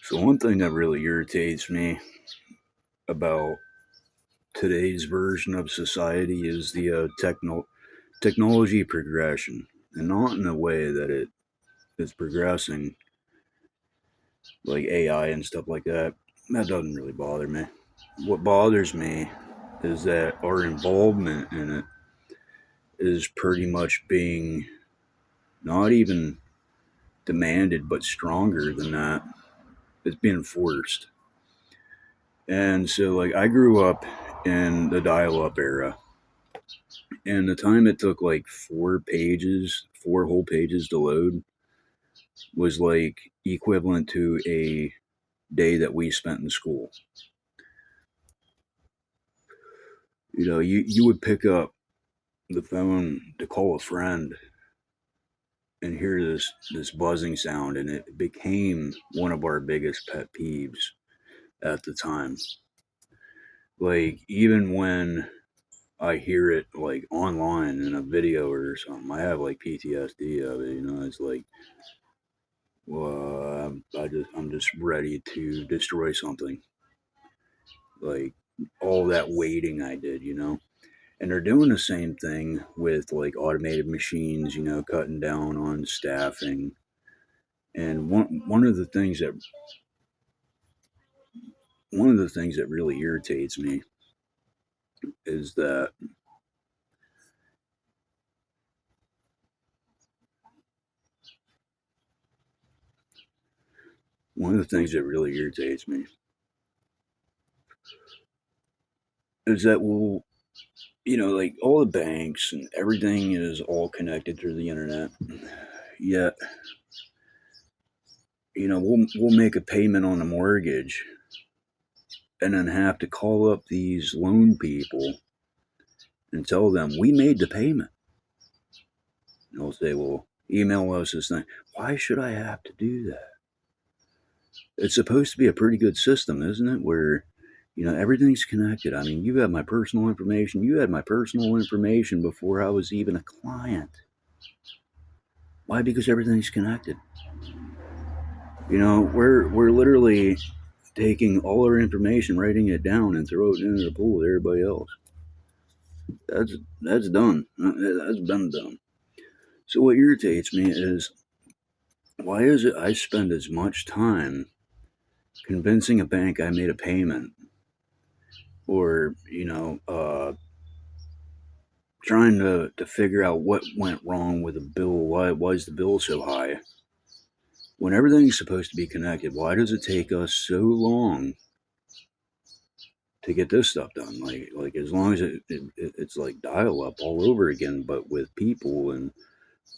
So one thing that really irritates me about today's version of society is the technology progression, and not in a way that it is progressing like AI and stuff like that. That doesn't really bother me. What bothers me is that our involvement in it is pretty much being not even demanded, but stronger than that. It's being forced. And so, like, I grew up in the dial up era, and the time it took like 4 pages, 4 whole pages to load was like equivalent to a day that we spent in school. You would pick up the phone to call a friend and hear this buzzing sound, and it became one of our biggest pet peeves at the time. Like, even when I hear it like online in a video or something, I have like PTSD of it. It's like, well, I'm just ready to destroy something. Like, all that waiting I did, and they're doing the same thing with like automated machines, cutting down on staffing. And one of the things that really irritates me is that one of the things that really irritates me is that like all the banks and everything is all connected through the internet. Yet, we'll make a payment on a mortgage and then have to call up these loan people and tell them we made the payment. And they'll say, well, email us this thing. Why should I have to do that? It's supposed to be a pretty good system, isn't it? Where, everything's connected. I mean, you have my personal information. You had my personal information before I was even a client. Why? Because everything's connected. We're literally taking all our information, writing it down, and throw it into the pool with everybody else. That's done. That's been done. So what irritates me is, why is it I spend as much time convincing a bank I made a payment, or trying to figure out what went wrong with a bill? Why is the bill so high? When everything's supposed to be connected, why does it take us so long to get this stuff done? Like as long as it's like dial up all over again, but with people and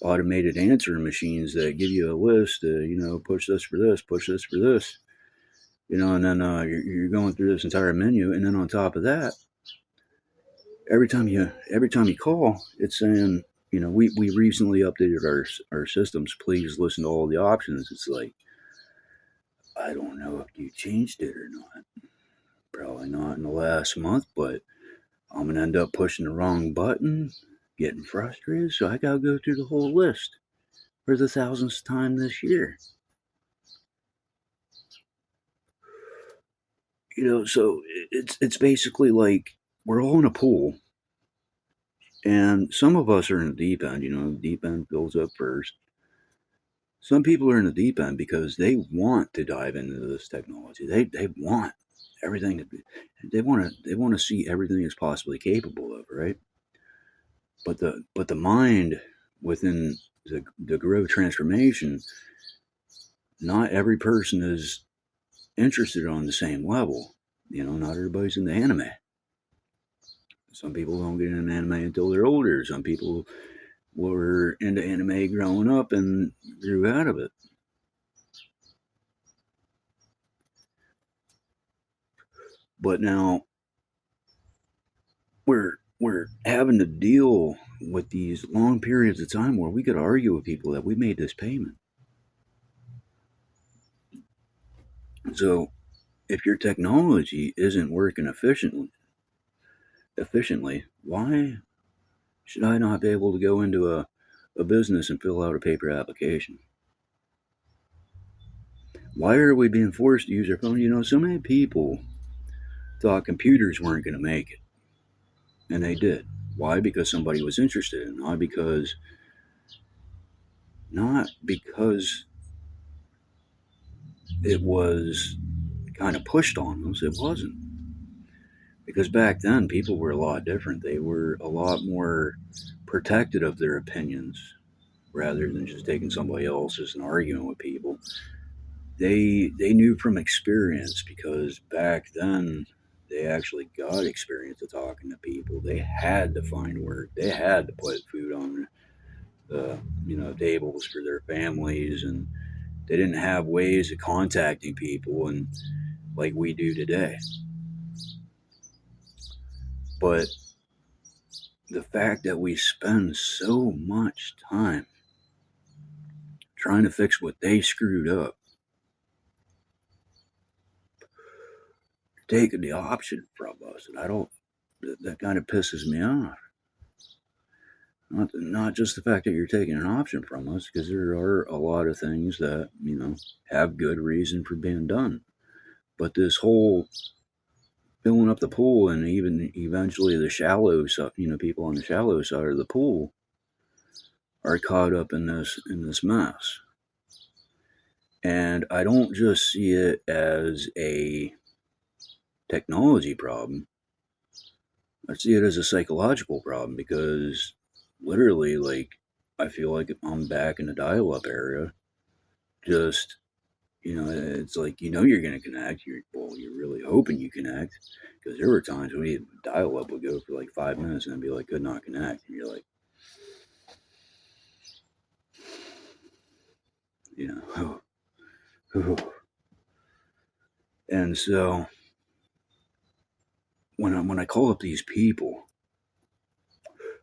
automated answering machines that give you a list. Push this for this, push this for this. And then you're going through this entire menu, and then on top of that, every time you call, it's saying, we recently updated our systems. Please listen to all the options. It's like, I don't know if you changed it or not. Probably not in the last month, but I'm gonna end up pushing the wrong button, getting frustrated, so I gotta go through the whole list for the thousandth time this year. So it's basically like we're all in a pool, and some of us are in the deep end. The deep end fills up first. Some people are in the deep end because they want to dive into this technology. They want everything to be. They want to see everything it's possibly capable of, right? But the mind within the growth transformation, not every person is interested on the same level. Not everybody's in the anime. Some people don't get into anime until they're older. Some people were into anime growing up and grew out of it. But now we're having to deal with these long periods of time where we could argue with people that we made this payment. So if your technology isn't working efficiently, why should I not be able to go into a business and fill out a paper application? Why are we being forced to use our phone? You know, so many people thought computers weren't going to make it, and they did. Why? Because somebody was interested in it. Not because it was kind of pushed on us. It wasn't. Because back then, people were a lot different. They were a lot more protected of their opinions rather than just taking somebody else's and arguing with people. They knew from experience because back then they actually got experience of talking to people. They had to find work. They had to put food on the tables for their families, and they didn't have ways of contacting people and like we do today. But the fact that we spend so much time trying to fix what they screwed up, taking the option from us, and I don't. That kind of pisses me off. Not just the fact that you're taking an option from us, because there are a lot of things that have good reason for being done. But this whole filling up the pool and even eventually the shallow side, people on the shallow side of the pool are caught up in this mess. And I don't just see it as a technology problem. I see it as a psychological problem because literally, like, I feel like I'm back in the dial-up era. Just, it's like, you're going to connect. You're really hoping you connect because there were times when dial-up would go for like 5 minutes and it'd be like, could not connect. And you're like, oh, oh. And so when I call up these people,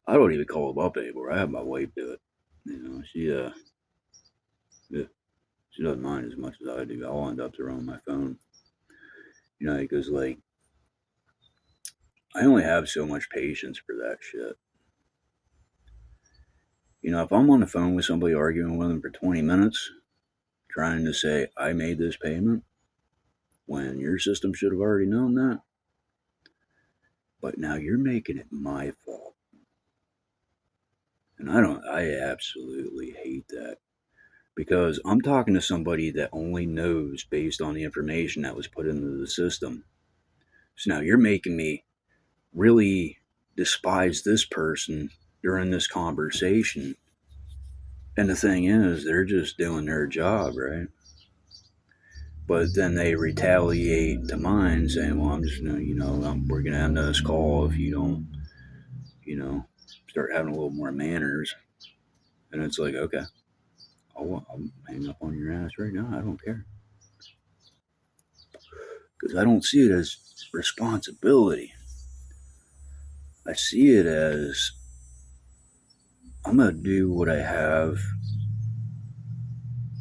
I don't even call them up anymore. I have my wife do it. Yeah, she doesn't mind as much as I do. I'll end up throwing my phone. Because like I only have so much patience for that shit. If I'm on the phone with somebody arguing with them for 20 minutes, trying to say I made this payment when your system should have already known that, but now you're making it my fault. And I absolutely hate that because I'm talking to somebody that only knows based on the information that was put into the system. So now you're making me really despise this person during this conversation. And the thing is, they're just doing their job, right? But then they retaliate to mine saying, well, I'm just, we're going to end this call if you don't, start having a little more manners. And it's like, okay, I'll hang up on your ass right now. I don't care. Because I don't see it as responsibility. I see it as I'm going to do what I have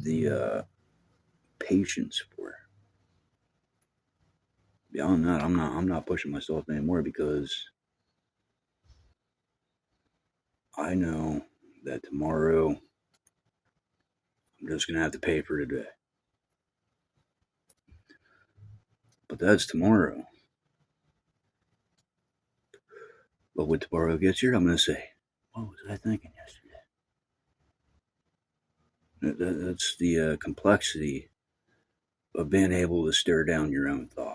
the patience for. Beyond that, I'm not pushing myself anymore because I know that tomorrow I'm just gonna have to pay for today. But that's tomorrow. But when tomorrow gets here, I'm gonna say, what was I thinking yesterday? That's the complexity of being able to stare down your own thoughts.